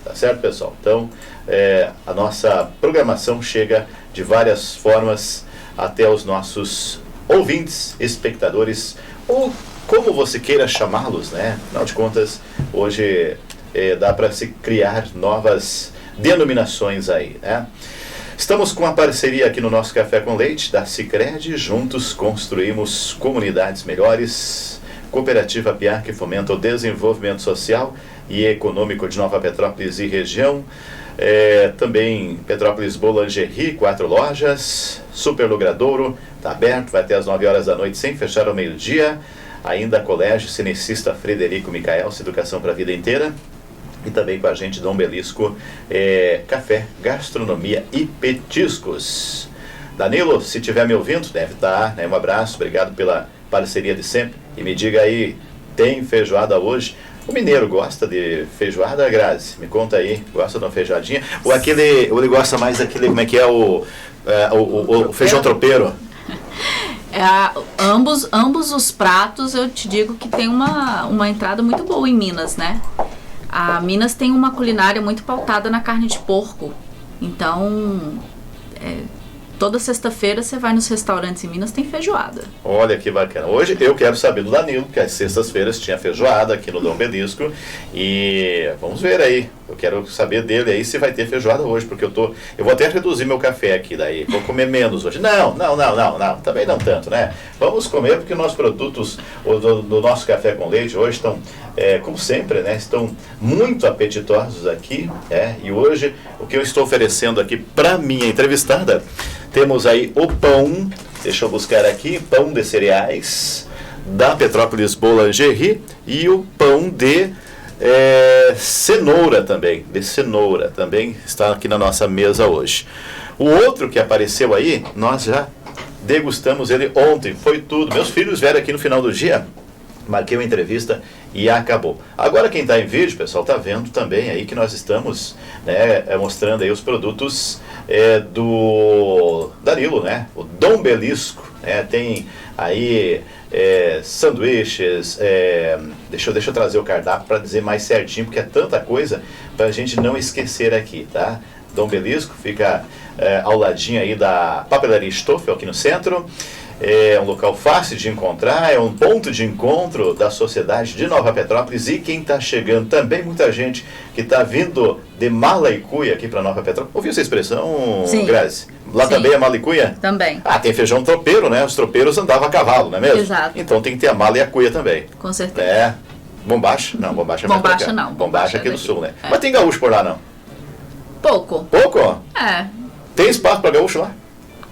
tá certo, pessoal? Então, a nossa programação chega de várias formas até os nossos ouvintes, espectadores, ou como você queira chamá-los, né? Afinal de contas, hoje dá para se criar novas denominações aí, né? Estamos com a parceria aqui no nosso Café com Leite da Sicredi. Juntos construímos comunidades melhores. Cooperativa Piar, que fomenta o desenvolvimento social e econômico de Nova Petrópolis e região. Também Petrópolis Boulangerie, 4 lojas. Super Logradouro, está aberto, vai até às 9 horas da noite, sem fechar ao meio-dia. Ainda Colégio Cinicista Frederico Micaelsen, Educação para a Vida Inteira. E também com a gente Dom Belisco, café, gastronomia e petiscos. Danilo, se estiver me ouvindo, deve estar, né? Um abraço, obrigado pela parceria de sempre. E me diga aí, tem feijoada hoje? O mineiro gosta de feijoada, Grazi? Me conta aí, gosta de uma feijoadinha? Ou ele gosta mais daquele, como é que é o feijão tropeiro? Ambos os pratos, eu te digo que tem uma entrada muito boa em Minas, né? A Minas tem uma culinária muito pautada na carne de porco. Então, toda sexta-feira você vai nos restaurantes em Minas, tem feijoada. Olha que bacana. Hoje eu quero saber do Danilo, que às sextas-feiras tinha feijoada aqui no Dom Belisco. E vamos ver aí. Eu quero saber dele aí se vai ter feijoada hoje, porque eu vou até reduzir meu café aqui daí. Vou comer menos hoje. Não. Também não tanto, né? Vamos comer porque nossos produtos do nosso café com leite hoje estão, como sempre, né? Estão muito apetitosos aqui. E hoje o que eu estou oferecendo aqui para minha entrevistada, temos aí o pão, deixa eu buscar aqui, pão de cereais da Petrópolis Boulangerie e o pão de cenoura também, está aqui na nossa mesa hoje. O outro que apareceu aí, nós já degustamos ele ontem, foi tudo. Meus filhos vieram aqui no final do dia, marquei uma entrevista e acabou. Agora quem está em vídeo, pessoal, está vendo também aí que nós estamos, né, mostrando aí os produtos do Danilo, né, o Dom Belisco, tem aí sanduíches, deixa eu trazer o cardápio para dizer mais certinho, porque é tanta coisa para a gente não esquecer aqui, tá? Dom Belisco fica ao ladinho aí da Papelaria Stoffel, aqui no centro. É um local fácil de encontrar, é um ponto de encontro da sociedade de Nova Petrópolis. E quem está chegando também, muita gente que está vindo de Malicuia aqui para Nova Petrópolis. Ouviu essa expressão, Grazi? Lá Sim. Também é Malicuia? Também. Tem feijão tropeiro, né? Os tropeiros andavam a cavalo, não é mesmo? Exato. Então tem que ter a mala e a cuia também. Com certeza. Bombacha? Não, bombacha é mais Bombacha pra cá. não. Bombacha aqui do sul, né? Mas tem gaúcho por lá, não? Pouco. Pouco? Tem espaço para gaúcho lá?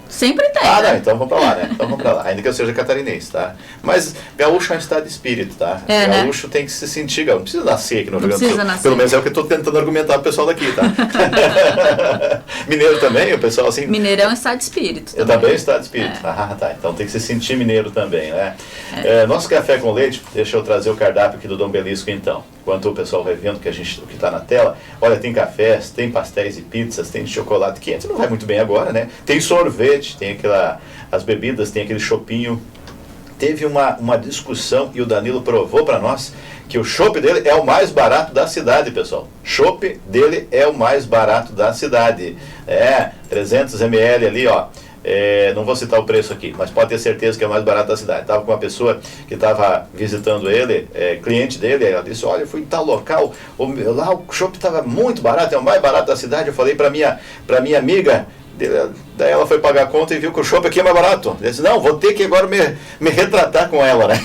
Sempre tem, né? né? Então vamos pra lá, né? Então vamos pra lá. Ainda que eu seja catarinense, tá? Mas gaúcho é um estado de espírito, tá? Gaúcho tem que se sentir gaúcho. Não precisa nascer aqui no Rio Grande do Sul. Pelo menos é o que eu tô tentando argumentar pro pessoal daqui, tá? Mineiro também, o pessoal assim... Mineiro é um estado de espírito também. Eu também um estado de espírito. Tá. Então tem que se sentir mineiro também, né? Nosso café com leite, deixa eu trazer o cardápio aqui do Dom Belisco, então. Enquanto o pessoal vai vendo o que está na tela, olha, tem cafés, tem pastéis e pizzas, tem chocolate quente, não vai muito bem agora, né? Tem sorvete, tem as bebidas, tem aquele chopinho. Teve uma discussão e o Danilo provou para nós que o chopp dele é o mais barato da cidade, pessoal. Chopp dele é o mais barato da cidade. 300 ml ali, ó. Não vou citar o preço aqui, mas pode ter certeza que é o mais barato da cidade. Estava com uma pessoa que estava visitando ele, cliente dele, ela disse, olha, eu fui em tal local, lá o chopp estava muito barato, é o mais barato da cidade. Eu falei para minha amiga, daí ela foi pagar a conta e viu que o chopp aqui é mais barato. Ela disse, não, vou ter que agora me retratar com ela, né?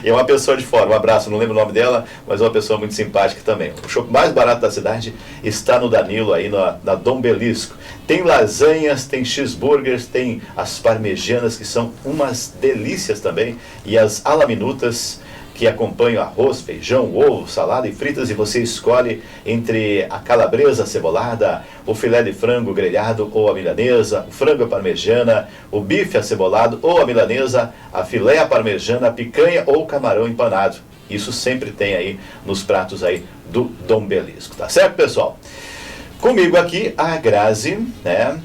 E é uma pessoa de fora, um abraço, não lembro o nome dela, mas é uma pessoa muito simpática também. O chopp mais barato da cidade está no Danilo, aí na Dom Belisco. Tem lasanhas, tem cheeseburgers, tem as parmegianas, que são umas delícias também, e as alaminutas, que acompanham arroz, feijão, ovo, salada e fritas, e você escolhe entre a calabresa acebolada, o filé de frango grelhado ou a milanesa, o frango à parmegiana, o bife acebolado ou a milanesa, a filé à parmegiana, a picanha ou camarão empanado. Isso sempre tem aí nos pratos aí do Dom Belisco, tá certo, pessoal? Comigo aqui a Grazi, né?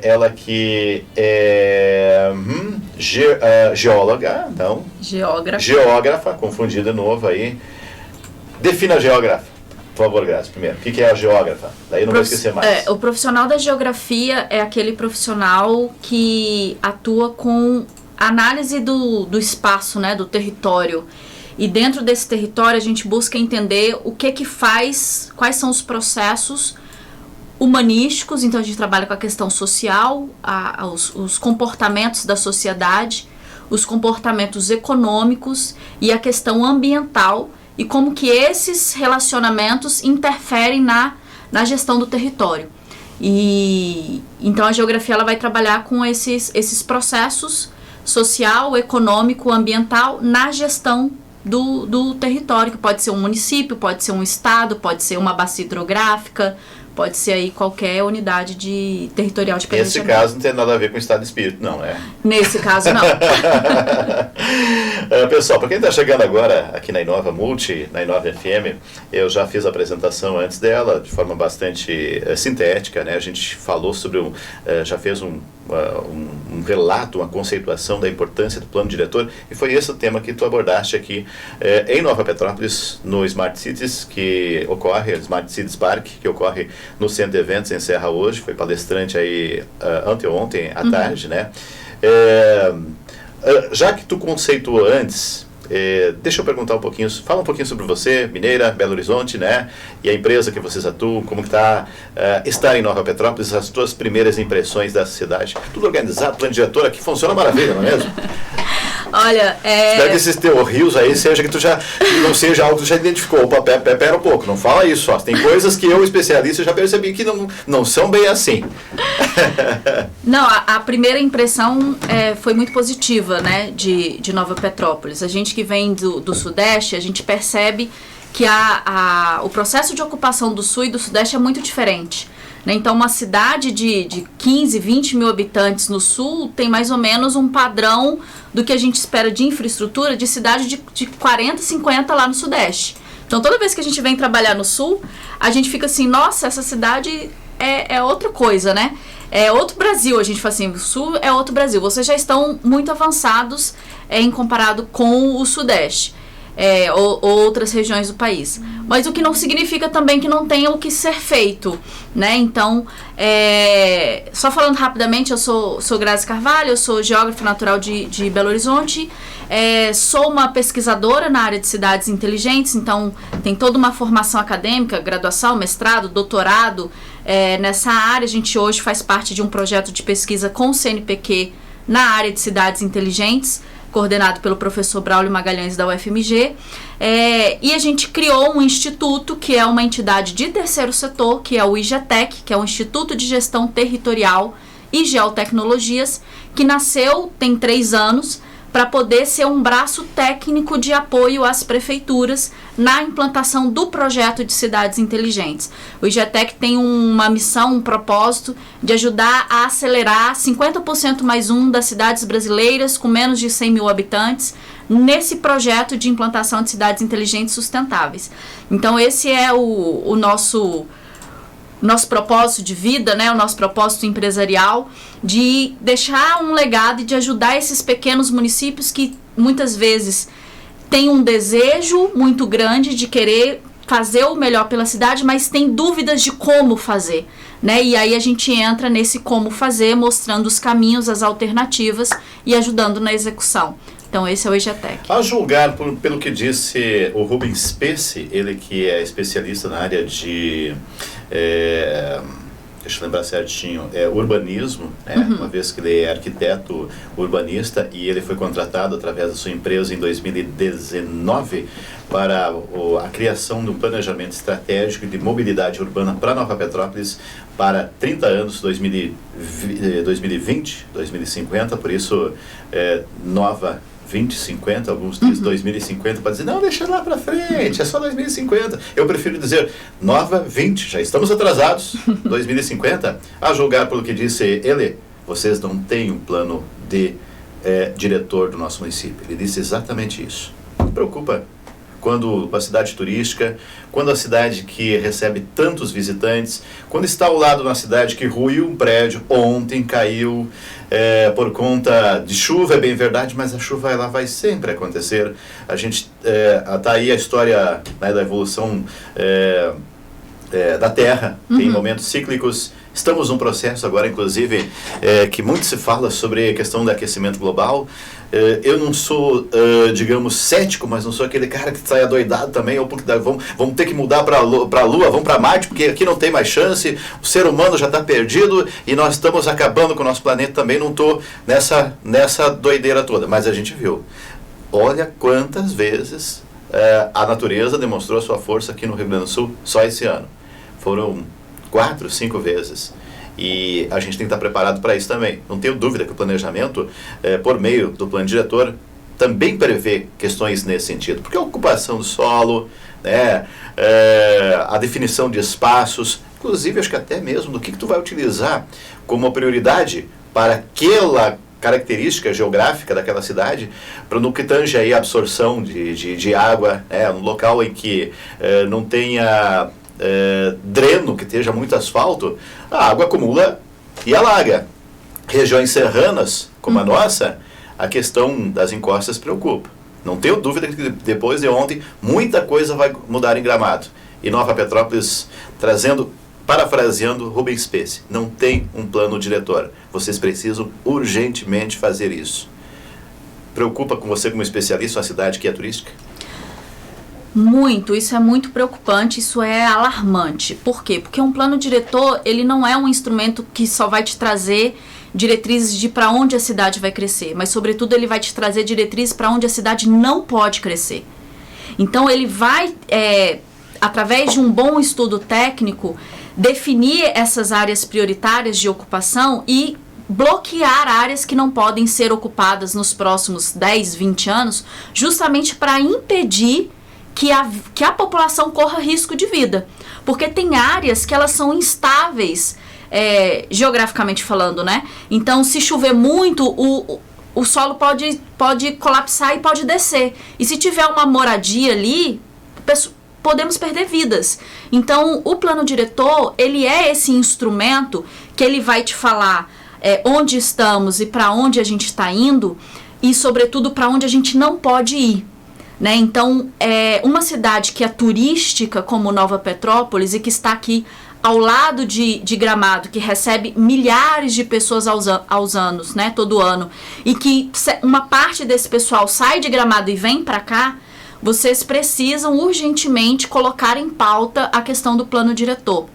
Ela que é geóloga, não? Geógrafa. Geógrafa, confundi de novo aí. Defina geógrafa. Por favor, Grazi, primeiro, o que é a geógrafa? Daí não vou esquecer mais. O profissional da geografia é aquele profissional que atua com análise do espaço, né, do território. E dentro desse território a gente busca entender o que faz, quais são os processos humanísticos. Então a gente trabalha com a questão social, os comportamentos da sociedade, os comportamentos econômicos e a questão ambiental, e como que esses relacionamentos interferem na gestão do território. E então a geografia ela vai trabalhar com esses processos social, econômico, ambiental na gestão do território, que pode ser um município, pode ser um estado, pode ser uma bacia hidrográfica, pode ser aí qualquer unidade territorial de planejamento. Nesse caso não tem nada a ver com o estado de espírito, não, né? Nesse caso, não. Pessoal, para quem está chegando agora aqui na Inova Multi, na Inova FM, eu já fiz a apresentação antes dela, de forma bastante sintética, né? A gente falou sobre, já fez um relato, uma conceituação da importância do plano diretor, e foi esse o tema que tu abordaste aqui em Nova Petrópolis, no Smart Cities, que ocorre, Smart Cities Park, que ocorre no Centro de Eventos em Serra hoje. Foi palestrante aí anteontem à tarde, né? Já que tu conceituou antes, deixa eu perguntar um pouquinho, fala um pouquinho sobre você, mineira, Belo Horizonte, né? E a empresa que vocês atuam, como que está estar em Nova Petrópolis, as tuas primeiras impressões da cidade. Tudo organizado, plano diretor aqui funciona maravilha, não é mesmo? Olha, espero que esses teus rios aí seja que tu já não seja algo que tu já identificou. Opa, pera um pouco, não fala isso, ó. Tem coisas que eu, especialista, já percebi que não são bem assim. Não, a primeira impressão foi muito positiva, né, de Nova Petrópolis. A gente que vem do Sudeste, a gente percebe que o processo de ocupação do Sul e do Sudeste é muito diferente. Então, uma cidade de 15, 20 mil habitantes no Sul tem mais ou menos um padrão do que a gente espera de infraestrutura de cidade de 40, 50 lá no Sudeste. Então, toda vez que a gente vem trabalhar no Sul, a gente fica assim, nossa, essa cidade é outra coisa, né? É outro Brasil. A gente fala assim, o Sul é outro Brasil. Vocês já estão muito avançados em comparado com o Sudeste. Ou outras regiões do país. Mas o que não significa também que não tenha o que ser feito, né? Então, só falando rapidamente, eu sou Grazi Carvalho, eu sou geógrafa natural de Belo Horizonte, sou uma pesquisadora na área de cidades inteligentes, então tem toda uma formação acadêmica, graduação, mestrado, doutorado nessa área. A gente hoje faz parte de um projeto de pesquisa com o CNPq na área de cidades inteligentes, coordenado pelo professor Braulio Magalhães da UFMG, e a gente criou um instituto que é uma entidade de terceiro setor, que é o IGETEC, que é o Instituto de Gestão Territorial e Geotecnologias, que nasceu tem 3 anos, para poder ser um braço técnico de apoio às prefeituras na implantação do projeto de cidades inteligentes. O IGETEC tem uma missão, um propósito de ajudar a acelerar 50% mais um das cidades brasileiras com menos de 100 mil habitantes nesse projeto de implantação de cidades inteligentes sustentáveis. Então esse é o nosso propósito de vida, né, o nosso propósito empresarial, de deixar um legado e de ajudar esses pequenos municípios que muitas vezes têm um desejo muito grande de querer fazer o melhor pela cidade, mas tem dúvidas de como fazer, né? E aí a gente entra nesse como fazer, mostrando os caminhos, as alternativas e ajudando na execução. Então esse é o IGETEC. A julgar pelo que disse o Rubens Spesse, ele que é especialista na área de deixa eu lembrar certinho, urbanismo, né? Uma vez que ele é arquiteto urbanista e ele foi contratado através da sua empresa em 2019 para a criação de um planejamento estratégico de mobilidade urbana para Nova Petrópolis para 30 anos, 2020, 2050, por isso Nova 2050, alguns dizem 2050, para dizer, não, deixa lá para frente, é só 2050. Eu prefiro dizer, Nova 20, já estamos atrasados, 2050. A julgar pelo que disse ele, vocês não têm um plano de diretor do nosso município. Ele disse exatamente isso. Não se preocupa quando a cidade turística, quando a cidade que recebe tantos visitantes, quando está ao lado de uma cidade que ruiu um prédio, ontem caiu por conta de chuva, é bem verdade, mas a chuva ela vai sempre acontecer. A gente está aí a história, né, da evolução da Terra, tem momentos cíclicos. Estamos num processo agora, inclusive, que muito se fala sobre a questão do aquecimento global. Eu não sou, digamos, cético, mas não sou aquele cara que sai adoidado também, ou porque vamos ter que mudar para a Lua, vamos para Marte, porque aqui não tem mais chance, o ser humano já está perdido e nós estamos acabando com o nosso planeta também. Não estou nessa doideira toda, mas a gente viu. Olha quantas vezes a natureza demonstrou a sua força aqui no Rio Grande do Sul só esse ano. Foram 4, 5 vezes. E a gente tem que estar preparado para isso também. Não tenho dúvida que o planejamento, por meio do plano diretor, também prevê questões nesse sentido. Porque a ocupação do solo, né, a definição de espaços, inclusive acho que até mesmo do que tu vai utilizar como prioridade para aquela característica geográfica daquela cidade, para no que tange aí a absorção de água, um local em que não tenha dreno, que esteja muito asfalto, a água acumula e alaga. Regiões serranas, como a nossa, a questão das encostas preocupa. Não tenho dúvida que depois de ontem, muita coisa vai mudar em Gramado. E Nova Petrópolis, parafraseando Rubens Spesse, não tem um plano diretor. Vocês precisam urgentemente fazer isso. Preocupa com você como especialista uma cidade que é turística? Muito, isso é muito preocupante, isso é alarmante. Por quê? Porque um plano diretor, ele não é um instrumento que só vai te trazer diretrizes de para onde a cidade vai crescer, mas sobretudo ele vai te trazer diretrizes para onde a cidade não pode crescer. Então ele vai, através de um bom estudo técnico, definir essas áreas prioritárias de ocupação e bloquear áreas que não podem ser ocupadas nos próximos 10, 20 anos, justamente para impedir que a população corra risco de vida. Porque tem áreas que elas são instáveis, geograficamente falando, né? Então, se chover muito, o solo pode colapsar e pode descer. E se tiver uma moradia ali, podemos perder vidas. Então, o plano diretor, ele é esse instrumento que ele vai te falar onde estamos e para onde a gente está indo e, sobretudo, para onde a gente não pode ir. Né? Então, uma cidade que é turística como Nova Petrópolis e que está aqui ao lado de Gramado, que recebe milhares de pessoas aos anos, né? Todo ano, e que uma parte desse pessoal sai de Gramado e vem para cá, vocês precisam urgentemente colocar em pauta a questão do plano diretor.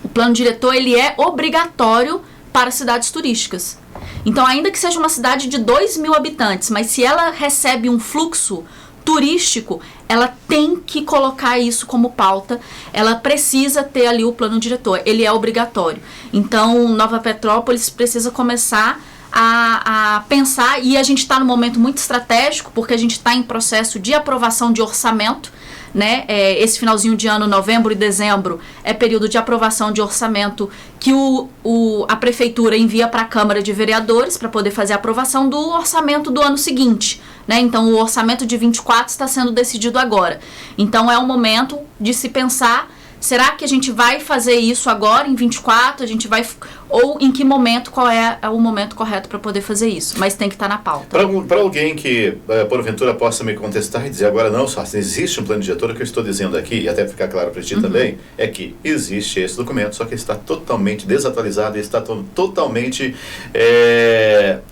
O plano diretor, ele é obrigatório para cidades turísticas. Então, ainda que seja uma cidade de 2.000 habitantes, mas se ela recebe um fluxo turístico, ela tem que colocar isso como pauta, ela precisa ter ali o plano diretor, ele é obrigatório. Então, Nova Petrópolis precisa começar a pensar, e a gente está num momento muito estratégico, porque a gente está em processo de aprovação de orçamento, né? Esse finalzinho de ano, novembro e dezembro, é período de aprovação de orçamento que a prefeitura envia para a Câmara de Vereadores para poder fazer a aprovação do orçamento do ano seguinte, né? Então, o orçamento de 24 está sendo decidido agora. Então, é o momento de se pensar, será que a gente vai fazer isso agora, em 24? A gente vai... Ou em que momento, qual é o momento correto para poder fazer isso? Mas tem que estar na pauta. Para alguém que, porventura, possa me contestar e dizer agora, não, só existe um plano diretor, o que eu estou dizendo aqui, e até ficar claro para ti também, é que existe esse documento, só que está totalmente desatualizado e está totalmente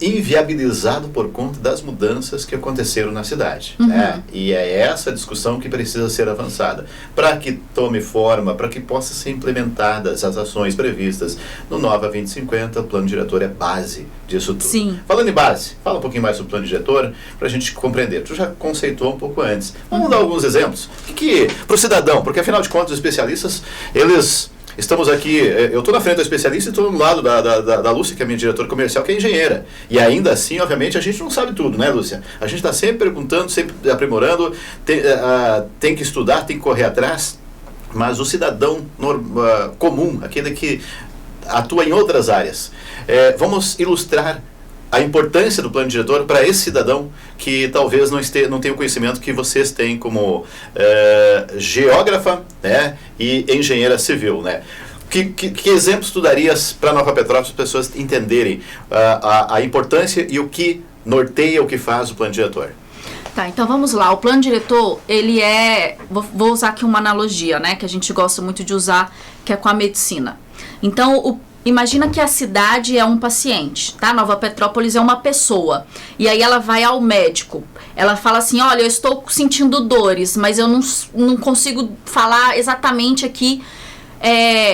inviabilizado por conta das mudanças que aconteceram na cidade. Né? E é essa discussão que precisa ser avançada, para que tome forma, para que possa ser implementadas as ações previstas no Nova 2050, o plano diretor é base disso tudo. Sim. Falando em base, fala um pouquinho mais sobre o plano diretor, para a gente compreender. Tu já conceitou um pouco antes. Vamos dar alguns exemplos. Para o cidadão, porque afinal de contas os especialistas, eles... Estamos aqui, eu estou na frente do especialista e estou no lado da Lúcia, que é a minha diretora comercial, que é engenheira. E ainda assim, obviamente, a gente não sabe tudo, né, Lúcia? A gente está sempre perguntando, sempre aprimorando, tem que estudar, tem que correr atrás. Mas o cidadão comum, aquele que atua em outras áreas, vamos ilustrar a importância do plano diretor para esse cidadão que talvez não tenha o conhecimento que vocês têm como geógrafa, né, e engenheira civil, né? Que exemplos tu darias para Nova Petrópolis, para as pessoas entenderem a importância e o que norteia, o que faz o plano diretor? Tá, então vamos lá. O plano diretor, ele é... Vou usar aqui uma analogia, né? Que a gente gosta muito de usar, que é com a medicina. Então, imagina que a cidade é um paciente, tá? Nova Petrópolis é uma pessoa. E aí ela vai ao médico. Ela fala assim, olha, eu estou sentindo dores, mas eu não consigo falar exatamente aqui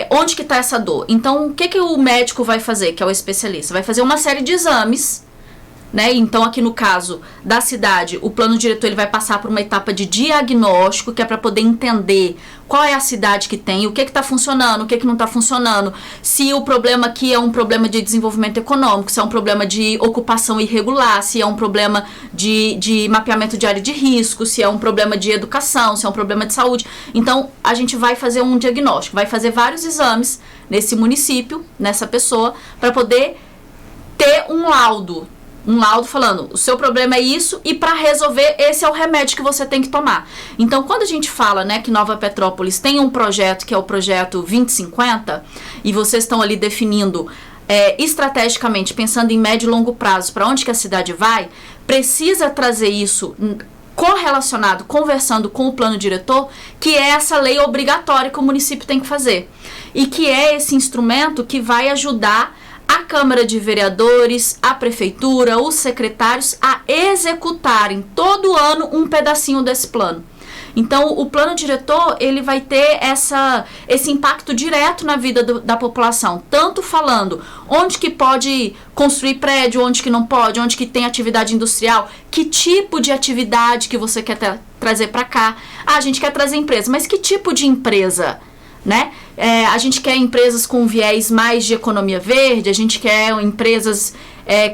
onde que está essa dor. Então, o que o médico vai fazer, que é o especialista? Vai fazer uma série de exames, né? Então, aqui no caso da cidade, o plano diretor ele vai passar por uma etapa de diagnóstico, que é para poder entender qual é a cidade que tem, o que está funcionando, o que não está funcionando, se o problema aqui é um problema de desenvolvimento econômico, se é um problema de ocupação irregular, se é um problema de mapeamento de área de risco, se é um problema de educação, se é um problema de saúde. Então, a gente vai fazer um diagnóstico, vai fazer vários exames nesse município, nessa pessoa, para poder ter um laudo falando, o seu problema é isso e para resolver esse é o remédio que você tem que tomar. Então, quando a gente fala, né, que Nova Petrópolis tem um projeto que é o projeto 2050 e vocês estão ali definindo estrategicamente, pensando em médio e longo prazo, para onde que a cidade vai, precisa trazer isso correlacionado, conversando com o plano diretor, que é essa lei obrigatória que o município tem que fazer. E que é esse instrumento que vai ajudar a Câmara de Vereadores, a Prefeitura, os secretários a executarem todo ano um pedacinho desse plano. Então, o plano diretor, ele vai ter esse impacto direto na vida da população, tanto falando onde que pode construir prédio, onde que não pode, onde que tem atividade industrial, que tipo de atividade que você quer trazer para cá. Ah, a gente quer trazer empresa, mas que tipo de empresa? Né? A gente quer empresas com viés mais de economia verde, a gente quer empresas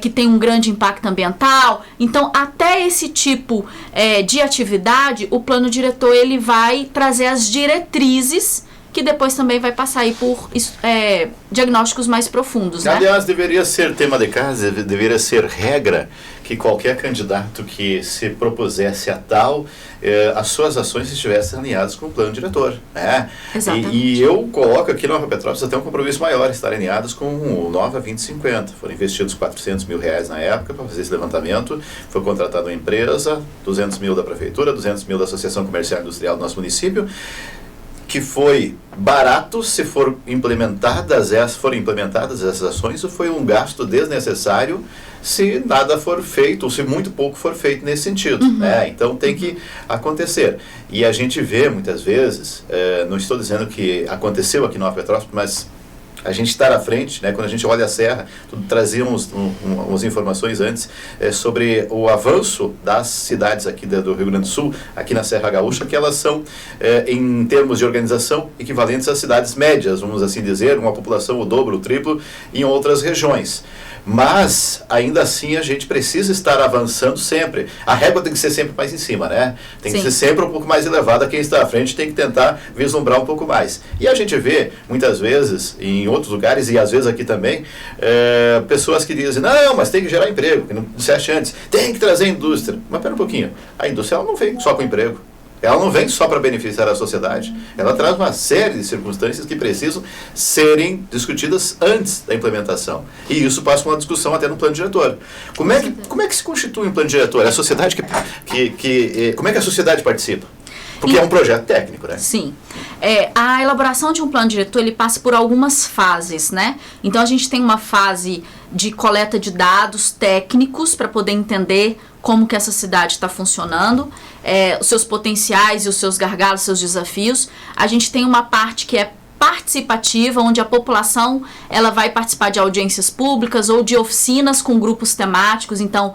que tem um grande impacto ambiental. Então, até esse tipo de atividade, o plano diretor ele vai trazer as diretrizes, que depois também vai passar aí por diagnósticos mais profundos. Né? Aliás, deveria ser tema de casa, deveria ser regra que qualquer candidato que se propusesse a tal, as suas ações estivessem alinhadas com o plano diretor. Né? Exatamente. E eu coloco aqui no Nova Petrópolis até um compromisso maior, estar alinhados com o Nova 2050. Foram investidos R$400 mil na época para fazer esse levantamento. Foi contratada uma empresa, 200 mil da Prefeitura, 200 mil da Associação Comercial e Industrial do nosso município, que foi barato se forem implementadas essas ações, ou foi um gasto desnecessário se nada for feito, ou se muito pouco for feito nesse sentido. Uhum. Né? Então tem que acontecer. E a gente vê muitas vezes, não estou dizendo que aconteceu aqui no Nova Petrópolis, mas a gente está à frente, né? Quando a gente olha a serra, trazíamos umas informações antes sobre o avanço das cidades aqui do Rio Grande do Sul, aqui na Serra Gaúcha, que elas são, em termos de organização, equivalentes às cidades médias, vamos assim dizer, uma população o dobro, o triplo, em outras regiões. Mas, ainda assim, a gente precisa estar avançando sempre. A régua tem que ser sempre mais em cima, né? Tem que ser sempre um pouco mais elevada. Quem está à frente tem que tentar vislumbrar um pouco mais. E a gente vê, muitas vezes, em outros lugares, e às vezes aqui também, pessoas que dizem, não, mas tem que gerar emprego, que não disseste antes, tem que trazer indústria. Mas pera um pouquinho, a indústria ela não vem só com emprego. Ela não vem só para beneficiar a sociedade, ela traz uma série de circunstâncias que precisam serem discutidas antes da implementação. E isso passa por uma discussão até no plano diretor. Como é que se constitui um plano diretor? É a sociedade como é que a sociedade participa? Porque é um projeto técnico, né? Sim. A elaboração de um plano diretor, ele passa por algumas fases, né? Então, a gente tem uma fase de coleta de dados técnicos para poder entender como que essa cidade está funcionando, os seus potenciais e os seus gargalos, seus desafios. A gente tem uma parte que é participativa, onde a população ela vai participar de audiências públicas ou de oficinas com grupos temáticos. Então,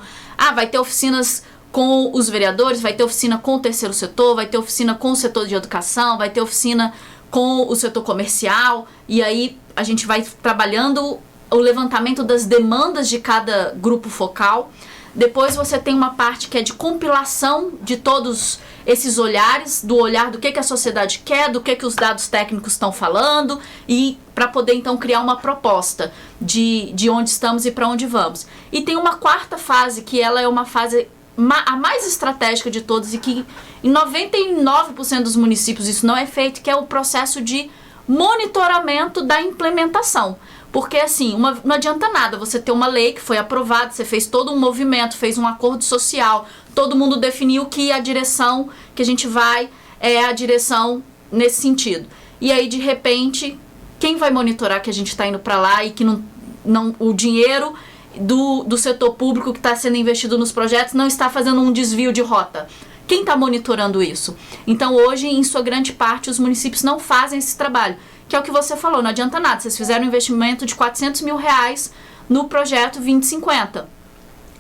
vai ter oficinas com os vereadores, vai ter oficina com o terceiro setor, vai ter oficina com o setor de educação, vai ter oficina com o setor comercial, e aí a gente vai trabalhando o levantamento das demandas de cada grupo focal. Depois você tem uma parte que é de compilação de todos esses olhares, do olhar do que a sociedade quer, do que os dados técnicos estão falando, e para poder então criar uma proposta de onde estamos e para onde vamos. E tem uma quarta fase, que ela é uma fase a mais estratégica de todas, e que em 99% dos municípios isso não é feito, que é o processo de monitoramento da implementação. Porque assim, não adianta nada você ter uma lei que foi aprovada, você fez todo um movimento, fez um acordo social, todo mundo definiu que a direção que a gente vai é a direção nesse sentido. E aí, de repente, quem vai monitorar que a gente está indo para lá e que o dinheiro do setor público que está sendo investido nos projetos não está fazendo um desvio de rota? Quem está monitorando isso? Então, hoje, em sua grande parte, os municípios não fazem esse trabalho. Que é o que você falou, não adianta nada. Vocês fizeram um investimento de R$400 mil no projeto 2050.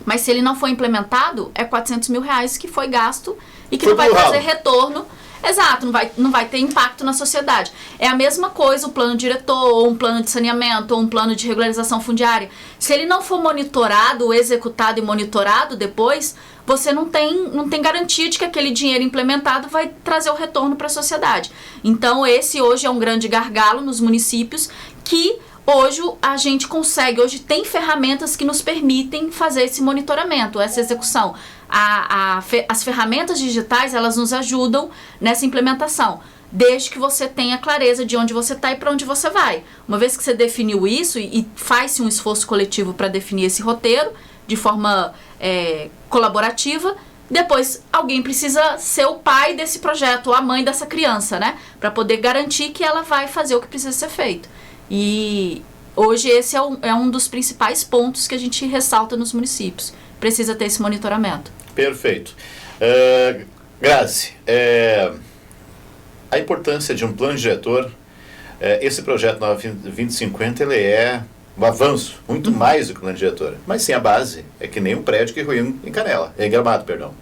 Mas se ele não for implementado, é R$400 mil que foi gasto e que não vai trazer retorno. Exato, não vai ter impacto na sociedade. É a mesma coisa o plano diretor, ou um plano de saneamento, ou um plano de regularização fundiária. Se ele não for monitorado, executado e monitorado depois, você não tem garantia de que aquele dinheiro implementado vai trazer o retorno para a sociedade. Então, esse hoje é um grande gargalo nos municípios que hoje a gente consegue, hoje tem ferramentas que nos permitem fazer esse monitoramento, essa execução. As ferramentas digitais, elas nos ajudam nessa implementação, desde que você tenha clareza de onde você está e para onde você vai. Uma vez que você definiu isso e faz-se um esforço coletivo para definir esse roteiro de forma colaborativa, depois alguém precisa ser o pai desse projeto ou a mãe dessa criança, né? Para poder garantir que ela vai fazer o que precisa ser feito. E hoje esse é um dos principais pontos que a gente ressalta nos municípios. Precisa ter esse monitoramento. Perfeito. Grazi, a importância de um plano diretor, esse projeto 2050, ele é um avanço, muito mais do que o plano diretor. Mas sim, a base é que nem um prédio que ruiu em Gramado, perdão.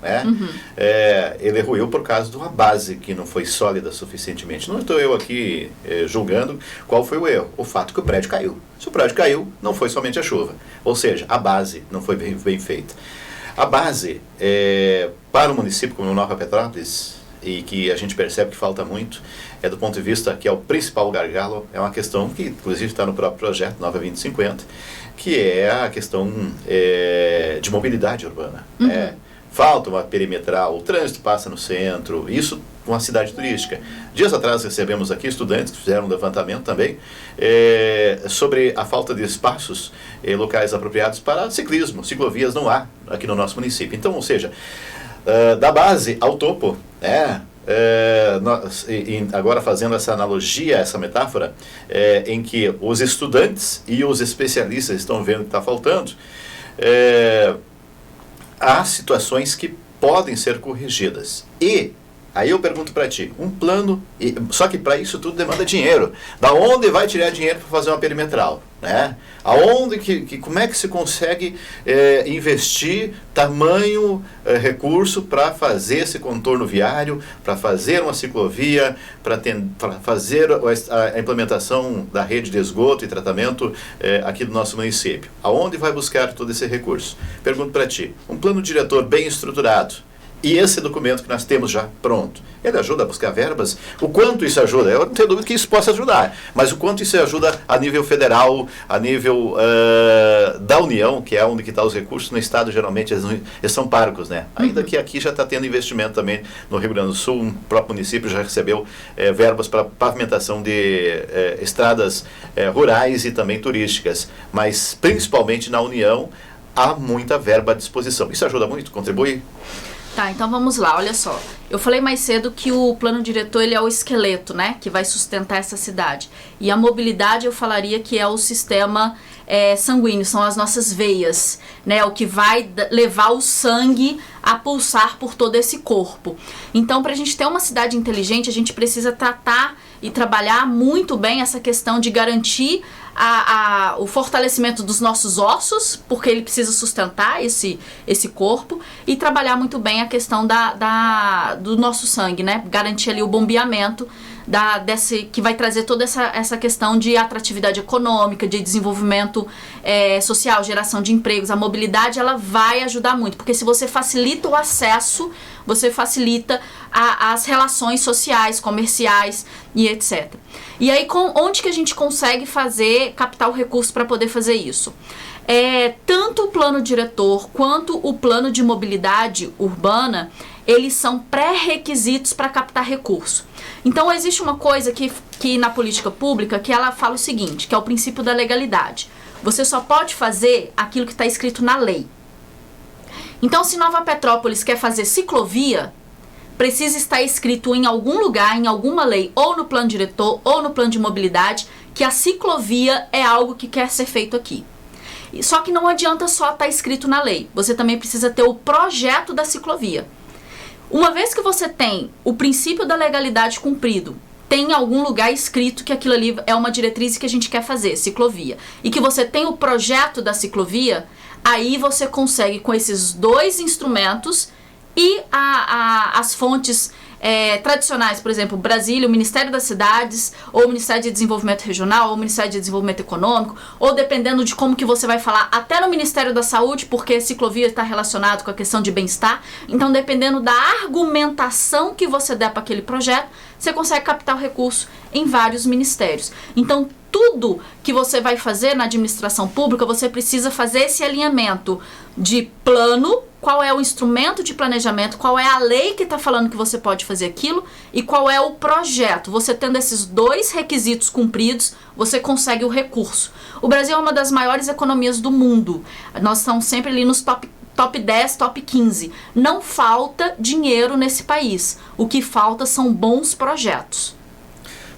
Ele ruiu por causa de uma base que não foi sólida suficientemente. Não estou eu aqui julgando qual foi o erro. O fato é que o prédio caiu. Se o prédio caiu, não foi somente a chuva. Ou seja, a base não foi bem feita. A base, para o município como Nova Petrópolis, e que a gente percebe que falta muito, do ponto de vista que é o principal gargalo, é uma questão que inclusive está no próprio projeto Nova 2050, que é a questão de mobilidade urbana. Falta uma perimetral, o trânsito passa no centro, isso uma cidade turística. Dias atrás recebemos aqui estudantes que fizeram um levantamento também sobre a falta de espaços locais apropriados para ciclismo, ciclovias não há aqui no nosso município. Então, ou seja, da base ao topo, agora fazendo essa analogia, essa metáfora, em que os estudantes e os especialistas estão vendo que está faltando, há situações que podem ser corrigidas. E aí eu pergunto para ti, um plano, só que para isso tudo demanda dinheiro. Da onde vai tirar dinheiro para fazer uma perimetral? Como é que se consegue investir tamanho recurso para fazer esse contorno viário, para fazer uma ciclovia, para fazer a implementação da rede de esgoto e tratamento aqui do nosso município? Aonde vai buscar todo esse recurso? Pergunto para ti, um plano diretor bem estruturado, e esse documento que nós temos já pronto, ele ajuda a buscar verbas? O quanto isso ajuda? Eu não tenho dúvida que isso possa ajudar, mas o quanto isso ajuda a nível federal, a nível da União, que é onde estão os recursos. No Estado, geralmente, eles são parcos, né? Ainda que aqui já está tendo investimento também no Rio Grande do Sul, um próprio município já recebeu verbas para pavimentação de estradas rurais e também turísticas, mas principalmente na União há muita verba à disposição. Isso ajuda muito? Contribui? Tá, então vamos lá, olha só. Eu falei mais cedo que o plano diretor ele é o esqueleto, né, que vai sustentar essa cidade. E a mobilidade eu falaria que é o sistema sanguíneo, são as nossas veias, né, o que vai levar o sangue a pulsar por todo esse corpo. Então, para a gente ter uma cidade inteligente, a gente precisa tratar e trabalhar muito bem essa questão de garantir o fortalecimento dos nossos ossos, porque ele precisa sustentar esse corpo, e trabalhar muito bem a questão do nosso sangue, né? Garantir ali o bombeamento que vai trazer toda essa questão de atratividade econômica, de desenvolvimento social, geração de empregos. A mobilidade ela vai ajudar muito, porque se você facilita o acesso, você facilita as relações sociais, comerciais e etc. E aí, onde que a gente consegue captar o recurso para poder fazer isso? Tanto o plano diretor quanto o plano de mobilidade urbana, eles são pré-requisitos para captar recurso. Então existe uma coisa que na política pública que ela fala o seguinte, que é o princípio da legalidade. Você só pode fazer aquilo que está escrito na lei. Então, se Nova Petrópolis quer fazer ciclovia, precisa estar escrito em algum lugar, em alguma lei, ou no plano diretor, ou no plano de mobilidade, que a ciclovia é algo que quer ser feito aqui. Só que não adianta só estar escrito na lei. Você também precisa ter o projeto da ciclovia. Uma vez que você tem o princípio da legalidade cumprido, tem em algum lugar escrito que aquilo ali é uma diretriz que a gente quer fazer, ciclovia, e que você tem o projeto da ciclovia, aí você consegue, com esses dois instrumentos e as fontes tradicionais, por exemplo, Brasília, o Ministério das Cidades, ou o Ministério de Desenvolvimento Regional, ou o Ministério de Desenvolvimento Econômico, ou dependendo de como que você vai falar, até no Ministério da Saúde, porque ciclovia está relacionado com a questão de bem-estar. Então, dependendo da argumentação que você der para aquele projeto, você consegue captar o recurso em vários ministérios. Então, tudo que você vai fazer na administração pública, você precisa fazer esse alinhamento de plano, qual é o instrumento de planejamento, qual é a lei que está falando que você pode fazer aquilo e qual é o projeto. Você tendo esses dois requisitos cumpridos, você consegue o recurso. O Brasil é uma das maiores economias do mundo. Nós estamos sempre ali nos top 10, top 15. Não falta dinheiro nesse país. O que falta são bons projetos.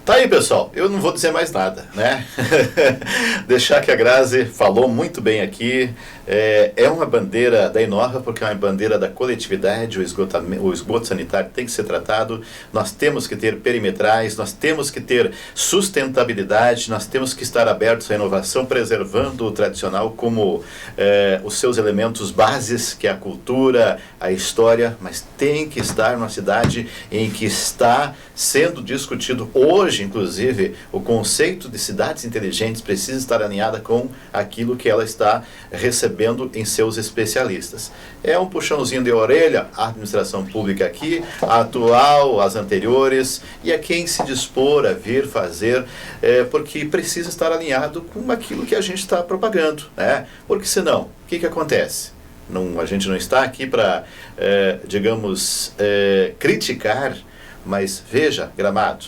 Tá aí, pessoal, eu não vou dizer mais nada, né? Deixar que a Grazi falou muito bem aqui. É uma bandeira da Inova, porque é uma bandeira da coletividade. O esgoto sanitário tem que ser tratado. Nós temos que ter perimetrais, nós temos que ter sustentabilidade, nós temos que estar abertos à inovação, preservando o tradicional como os seus elementos bases, que é a cultura, a história, mas tem que estar numa cidade em que está sendo discutido hoje, inclusive, o conceito de cidades inteligentes precisa estar alinhada com aquilo que ela está recebendo em seus especialistas. É um puxãozinho de orelha à administração pública aqui, a atual, as anteriores, e a quem se dispor a vir fazer, porque precisa estar alinhado com aquilo que a gente está propagando, né? Porque senão, o que acontece? A gente não está aqui para, digamos, criticar. Mas veja, Gramado,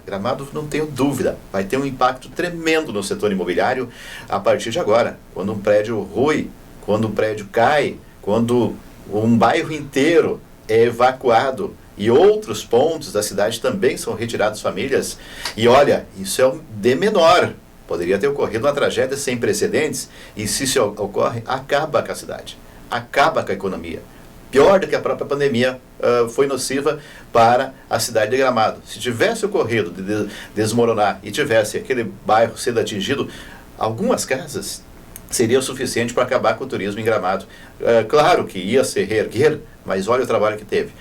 Gramado, não tenho dúvida, vai ter um impacto tremendo no setor imobiliário a partir de agora. Quando um prédio rui, quando um prédio cai, quando um bairro inteiro é evacuado e outros pontos da cidade também são retirados famílias. E olha, isso é de menor. Poderia ter ocorrido uma tragédia sem precedentes e se isso ocorre, acaba com a cidade, acaba com a economia. Pior do que a própria pandemia foi nociva para a cidade de Gramado. Se tivesse ocorrido de desmoronar e tivesse aquele bairro sendo atingido, algumas casas seria o suficiente para acabar com o turismo em Gramado. Claro que ia se reerguer, mas olha o trabalho que teve.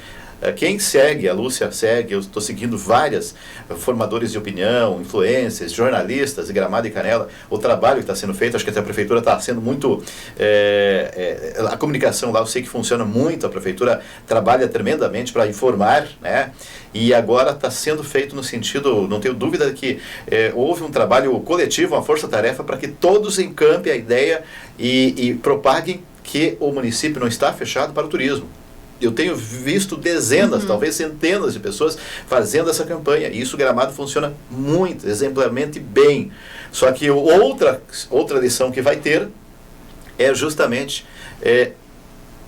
Quem segue, a Lúcia segue, eu estou seguindo várias formadores de opinião, influencers, jornalistas de Gramado e Canela, o trabalho que está sendo feito, acho que a prefeitura está sendo muito, a comunicação lá, eu sei que funciona muito, a prefeitura trabalha tremendamente para informar, né? E agora está sendo feito no sentido, não tenho dúvida que houve um trabalho coletivo, uma força-tarefa para que todos encampem a ideia e propaguem que o município não está fechado para o turismo. Eu tenho visto dezenas, talvez centenas de pessoas fazendo essa campanha. E isso, Gramado, funciona muito, exemplarmente bem. Só que outra lição que vai ter é justamente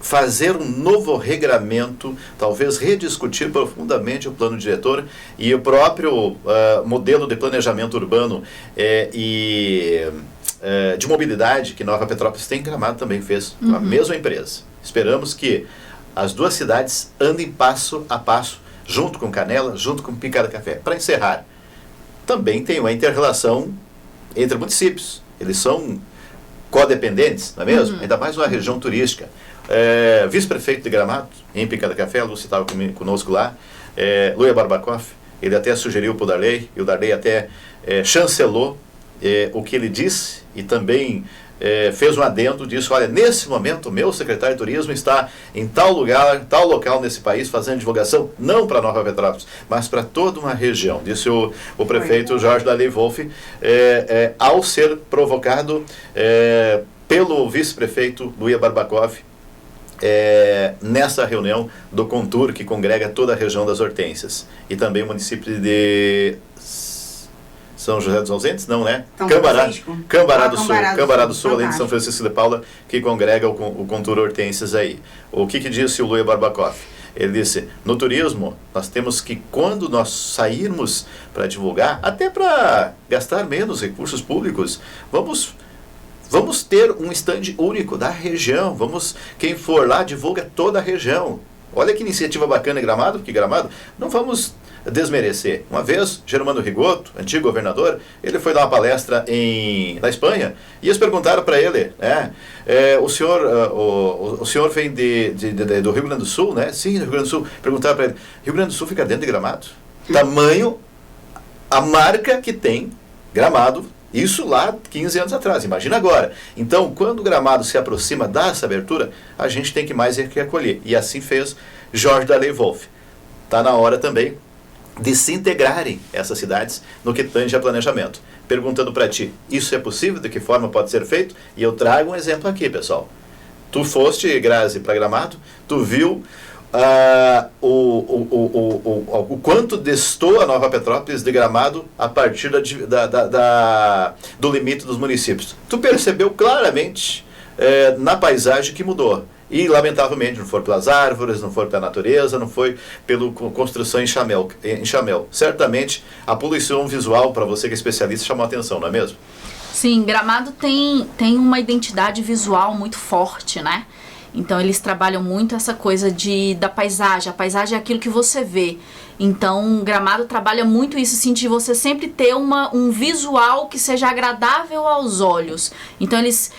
fazer um novo regramento, talvez rediscutir profundamente o plano diretor e o próprio modelo de planejamento urbano de mobilidade que Nova Petrópolis tem. Gramado também fez com a mesma empresa. Esperamos que as duas cidades andem passo a passo, junto com Canela, junto com Picada Café. Para encerrar, também tem uma inter-relação entre municípios. Eles são codependentes, não é mesmo? Ainda mais uma região turística. Vice-prefeito de Gramado, em Picada Café, a Lúcia estava conosco lá, Luia Barbacoff, ele até sugeriu para o Darley, e o Darley até chancelou o que ele disse, e também fez um adendo disso. Olha, nesse momento o meu secretário de turismo está em tal lugar, tal local nesse país, fazendo divulgação, não para Nova Petrópolis, mas para toda uma região, disse o prefeito Jorge Darley Wolff, ao ser provocado pelo vice-prefeito Luia Barbacoff, nessa reunião do Contur, que congrega toda a região das Hortênsias, e também o município de São José dos Ausentes, não, né? Cambará do Sul, além de São Francisco de Paula, que congrega o Contur Hortênsias aí. O que disse o Luia Barbacoff? Ele disse, no turismo, nós temos que, quando nós sairmos para divulgar, até para gastar menos recursos públicos, vamos ter um stand único da região. Quem for lá, divulga toda a região. Olha que iniciativa bacana em Gramado, porque Gramado, não vamos desmerecer. Uma vez, Germano Rigoto, antigo governador, ele foi dar uma palestra na Espanha, e eles perguntaram para ele, o senhor vem do Rio Grande do Sul, né? Sim, do Rio Grande do Sul. Perguntaram para ele, Rio Grande do Sul fica dentro de Gramado? Tamanho, a marca que tem Gramado, isso lá 15 anos atrás, imagina agora. Então, quando o Gramado se aproxima dessa abertura, a gente tem que mais que acolher. E assim fez Jorge Darley Wolff. Está na hora também de se integrarem essas cidades no que tange a planejamento. Perguntando para ti, isso é possível? De que forma pode ser feito? E eu trago um exemplo aqui, pessoal. Tu foste, Grazi, para Gramado, tu viu o quanto destou a Nova Petrópolis de Gramado a partir do limite dos municípios. Tu percebeu claramente na paisagem que mudou. E, lamentavelmente, não foi pelas árvores, não foi pela natureza, não foi pela construção em chamel. Certamente, a poluição visual, para você que é especialista, chamou a atenção, não é mesmo? Sim, Gramado tem uma identidade visual muito forte, né? Então, eles trabalham muito essa coisa da paisagem. A paisagem é aquilo que você vê. Então, Gramado trabalha muito isso, assim, de você sempre ter um visual que seja agradável aos olhos. Então,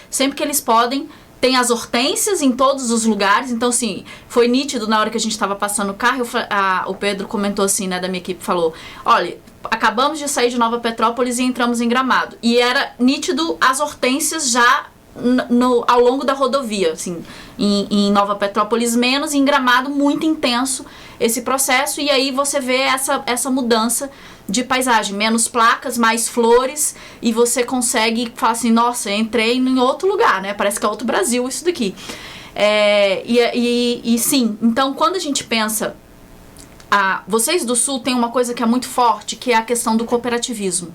sempre que eles podem, tem as hortênsias em todos os lugares. Então, assim, foi nítido na hora que a gente estava passando o carro, o Pedro comentou assim, né, da minha equipe, falou, olha, acabamos de sair de Nova Petrópolis e entramos em Gramado. E era nítido as hortênsias já ao longo da rodovia, assim, em Nova Petrópolis menos, em Gramado muito intenso esse processo, e aí você vê essa mudança de paisagem, menos placas, mais flores, e você consegue falar assim, nossa, entrei em outro lugar, né, parece que é outro Brasil isso daqui. E sim, então quando a gente pensa, vocês do Sul têm uma coisa que é muito forte, que é a questão do cooperativismo.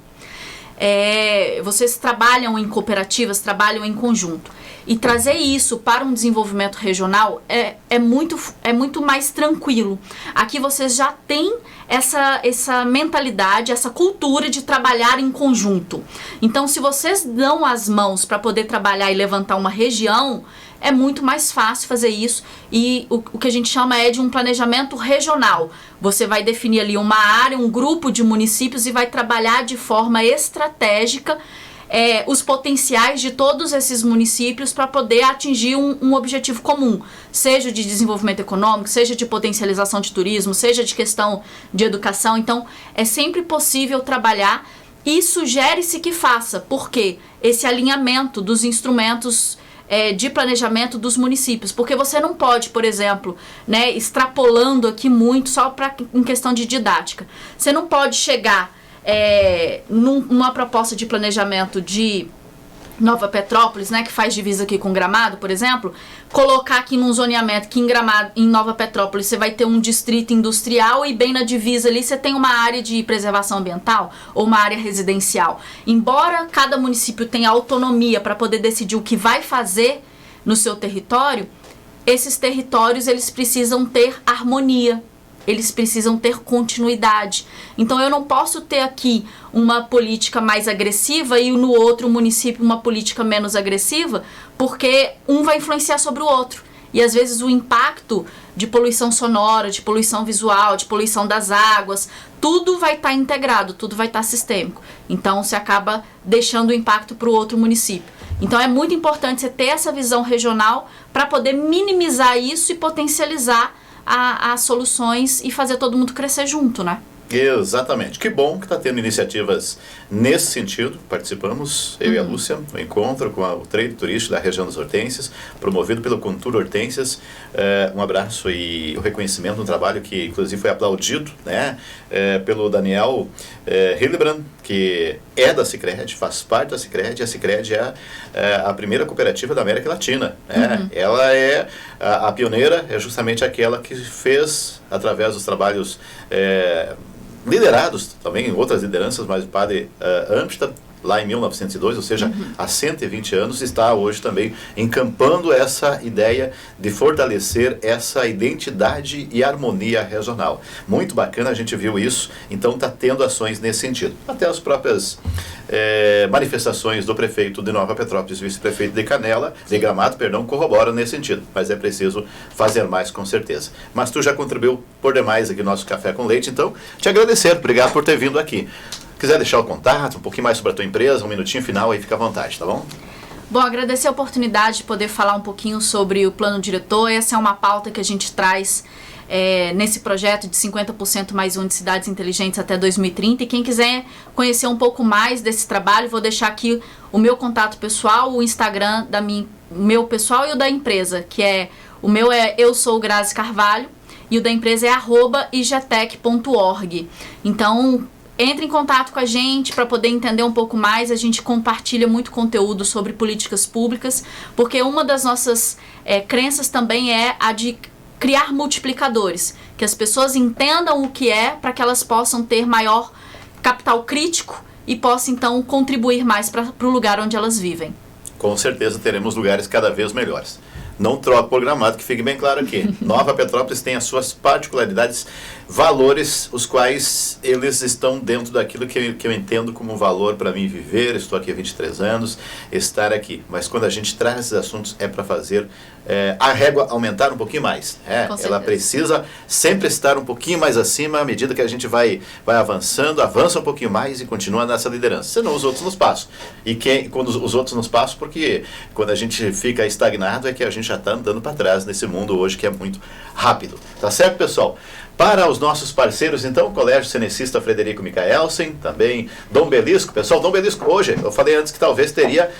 Vocês trabalham em cooperativas, trabalham em conjunto. E trazer isso para um desenvolvimento regional é muito mais tranquilo. Aqui vocês já têm essa mentalidade, essa cultura de trabalhar em conjunto. Então, se vocês dão as mãos para poder trabalhar e levantar uma região, é muito mais fácil fazer isso, e o que a gente chama de um planejamento regional. Você vai definir ali uma área, um grupo de municípios e vai trabalhar de forma estratégica os potenciais de todos esses municípios para poder atingir um objetivo comum, seja de desenvolvimento econômico, seja de potencialização de turismo, seja de questão de educação. Então, é sempre possível trabalhar, e sugere-se que faça, porque esse alinhamento dos instrumentos de planejamento dos municípios, porque você não pode, por exemplo, né, extrapolando aqui muito só em questão de didática, você não pode chegar numa proposta de planejamento de Nova Petrópolis, né, que faz divisa aqui com Gramado, por exemplo, colocar aqui num zoneamento que em Nova Petrópolis você vai ter um distrito industrial e bem na divisa ali você tem uma área de preservação ambiental ou uma área residencial. Embora cada município tenha autonomia para poder decidir o que vai fazer no seu território, esses territórios eles precisam ter harmonia. Eles precisam ter continuidade. Então eu não posso ter aqui uma política mais agressiva e no outro município uma política menos agressiva, porque um vai influenciar sobre o outro. E às vezes o impacto de poluição sonora, de poluição visual, de poluição das águas, tudo vai estar integrado, tudo vai estar sistêmico. Então você acaba deixando o impacto para o outro município. Então é muito importante você ter essa visão regional para poder minimizar isso e potencializar as soluções e fazer todo mundo crescer junto, né? Exatamente. Que bom que está tendo iniciativas nesse sentido. Participamos, eu e a Lúcia, no encontro com o trade turístico da região das Hortênsias, promovido pelo Contur Hortênsias. Um abraço e o reconhecimento do trabalho que, inclusive, foi aplaudido, né, pelo Daniel Hildebrand, que é da Sicredi, faz parte da Sicredi. A Sicredi é a primeira cooperativa da América Latina, né? Ela é a pioneira, é justamente aquela que fez, através dos trabalhos liderados também em outras lideranças, mas o padre Amstad, lá em 1902, ou seja, há 120 anos, está hoje também encampando essa ideia de fortalecer essa identidade e harmonia regional. Muito bacana, a gente viu isso, então está tendo ações nesse sentido. Até as próprias manifestações do prefeito de Nova Petrópolis, vice-prefeito de Gramado, corroboram nesse sentido, mas é preciso fazer mais com certeza. Mas tu já contribuiu por demais aqui no nosso Café com Leite, então te agradecer, obrigado por ter vindo aqui. Quiser deixar o contato, um pouquinho mais sobre a tua empresa, um minutinho final aí, fica à vontade, tá bom? Bom, agradecer a oportunidade de poder falar um pouquinho sobre o plano diretor. Essa é uma pauta que a gente traz nesse projeto de 50% mais 1 de cidades inteligentes até 2030. E quem quiser conhecer um pouco mais desse trabalho, vou deixar aqui o meu contato pessoal, o Instagram meu pessoal e o da empresa, que o meu é Eu Sou Grazi Carvalho e o da empresa é @igetec.org. Então, entre em contato com a gente para poder entender um pouco mais. A gente compartilha muito conteúdo sobre políticas públicas, porque uma das nossas crenças também é a de criar multiplicadores, que as pessoas entendam o que é para que elas possam ter maior capital crítico e possam então contribuir mais para o lugar onde elas vivem. Com certeza teremos lugares cada vez melhores. Não troco por Gramado, que fique bem claro aqui. Nova Petrópolis tem as suas particularidades, valores, os quais eles estão dentro daquilo que eu entendo como valor para mim viver. Estou aqui há 23 anos, estar aqui. Mas quando a gente traz esses assuntos é para fazer a régua aumentar um pouquinho mais. Ela precisa sempre estar um pouquinho mais acima à medida que a gente vai avançando, avança um pouquinho mais e continua nessa liderança. Senão os outros nos passam. E quando os outros nos passam, porque quando a gente fica estagnado é que a gente já está andando para trás nesse mundo hoje que é muito rápido. Tá certo, pessoal? Para os nossos parceiros, então, o Colégio Cenecista Frederico Micaelsen, também Dom Belisco. Pessoal, Dom Belisco hoje, eu falei antes que talvez teria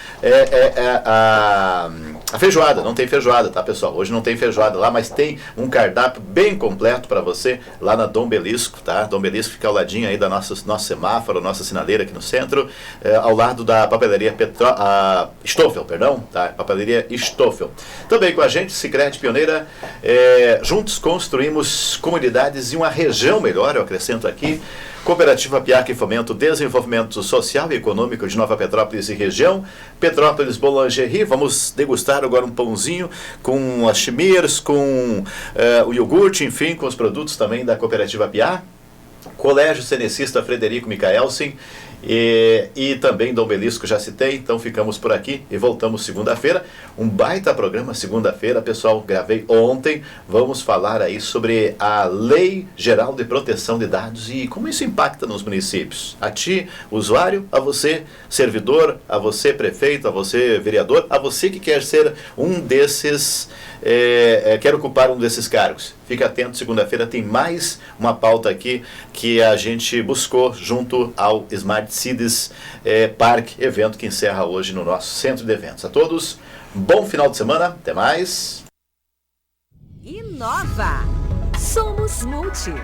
a feijoada. Não tem feijoada, tá, pessoal? Hoje não tem feijoada lá, mas tem um cardápio bem completo para você lá na Dom Belisco, tá? Dom Belisco fica ao ladinho aí da nosso semáforo, nossa sinaleira aqui no centro, ao lado da papelaria Stoffel, tá? Papelaria Stoffel. Também com a gente, Sicredi Pioneira, juntos construímos comunidades e uma região melhor, eu acrescento aqui. Cooperativa Piar, que fomenta o desenvolvimento social e econômico de Nova Petrópolis e região. Petrópolis Boulangerie, vamos degustar agora um pãozinho com as chimiers, com o iogurte, enfim, com os produtos também da Cooperativa Piar. Colégio Cenecista Frederico Micaelsen e também Dom Belisco, já citei. Então ficamos por aqui e voltamos segunda-feira. Um baita programa segunda-feira, pessoal, gravei ontem. Vamos falar aí sobre a Lei Geral de Proteção de Dados e como isso impacta nos municípios. A ti, usuário, a você, servidor, a você, prefeito, a você, vereador, a você que quer ser um desses, quer ocupar um desses cargos. Fique atento, segunda-feira tem mais uma pauta aqui que a gente buscou junto ao Smart Cities Park, evento que encerra hoje no nosso centro de eventos. A todos, bom final de semana, até mais. Inova! Somos Multi.